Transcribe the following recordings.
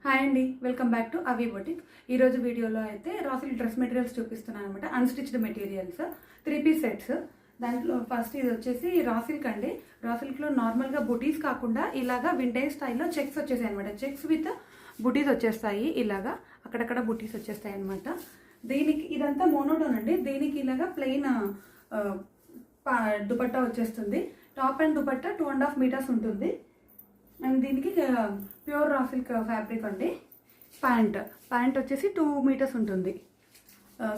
Hi అండి, welcome back to Avi boutique. ఈరోజు వీడియోలో అయితే రాసిల్ డ్రెస్ మెటీరియల్స్ చూపిస్తున్నాను అనమాట. Unstitched materials 3 piece sets. దాంట్లో ఫస్ట్ ఇది వచ్చేసి రాసిల్క్ అండి. రాసిల్క్లో నార్మల్గా బుటీస్ కాకుండా ఇలాగా వింటేజ్ స్టైల్లో చెక్స్ వచ్చేసాయి అనమాట. చెక్స్ విత్ బుటీస్ వచ్చేస్తాయి, ఇలాగా అక్కడక్కడ బుటీస్ వచ్చేస్తాయి అనమాట. దీనికి ఇదంతా మోనోటోన్ అండి. దీనికి ఇలాగా ప్లెయిన్ దుపట్టా వచ్చేస్తుంది. టాప్ అండ్ దుపట్టా 2.5 మీటర్స్ ఉంటుంది. అండ్ దీనికి ప్యూర్ రా సిల్క్ ఫ్యాబ్రిక్ అండి. ప్యాంట్ వచ్చేసి 2 మీటర్స్ ఉంటుంది.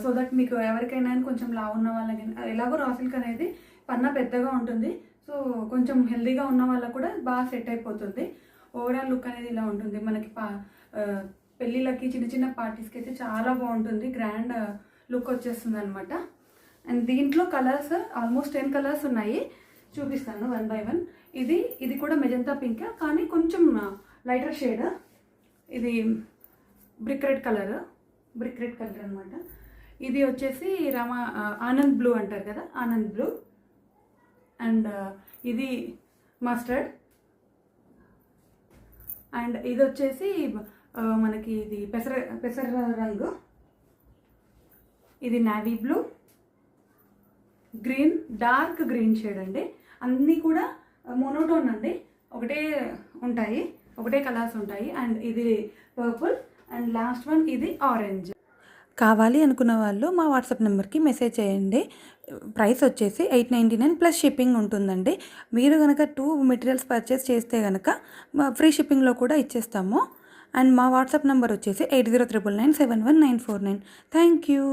సో దట్ మీకు ఎవరికైనా కొంచెం లావు ఉన్న వాళ్ళకి, ఎలాగో రా సిల్క్ అనేది పన్నా పెద్దగా ఉంటుంది. సో కొంచెం హెల్దీగా ఉన్న వాళ్ళకు కూడా బాగా సెట్ అయిపోతుంది. ఓవరాల్ లుక్ అనేది ఇలా ఉంటుంది. మనకి పెళ్ళిళ్ళకి, చిన్న చిన్న పార్టీస్కి అయితే చాలా బాగుంటుంది. గ్రాండ్ లుక్ వచ్చేస్తుంది అనమాట. అండ్ దీంట్లో కలర్స్ ఆల్మోస్ట్ 10 కలర్స్ ఉన్నాయి. చూపిస్తాను 1 బై 1. ఇది కూడా మెజంతా పింక్, కానీ కొంచెం లైటర్ షేడ్. ఇది బ్రిక్ రెడ్ కలర్ అనమాట. ఇది వచ్చేసి ఆనంద్ బ్లూ అంటారు కదా, ఆనంద్ బ్లూ. అండ్ ఇది మస్టర్డ్. అండ్ ఇది వచ్చేసి మనకి ఇది పెసర రంగు. ఇది navy blue, green, dark green shade అండి. అన్నీ కూడా మోనోటోన్ అండి, ఒకటే కలర్స్ ఉంటాయి. అండ్ ఇది పర్పుల్. అండ్ లాస్ట్ వన్ ఇది ఆరెంజ్. కావాలి అనుకున్న వాళ్ళు మా వాట్సాప్ నెంబర్కి మెసేజ్ చేయండి. ప్రైస్ వచ్చేసి 899 ప్లస్ షిప్పింగ్ ఉంటుందండి. మీరు కనుక 2 మెటీరియల్స్ పర్చేస్ చేస్తే కనుక ఫ్రీ షిప్పింగ్లో కూడా ఇచ్చేస్తాము. అండ్ మా వాట్సాప్ నెంబర్ వచ్చేసి 8099971949. Thank you.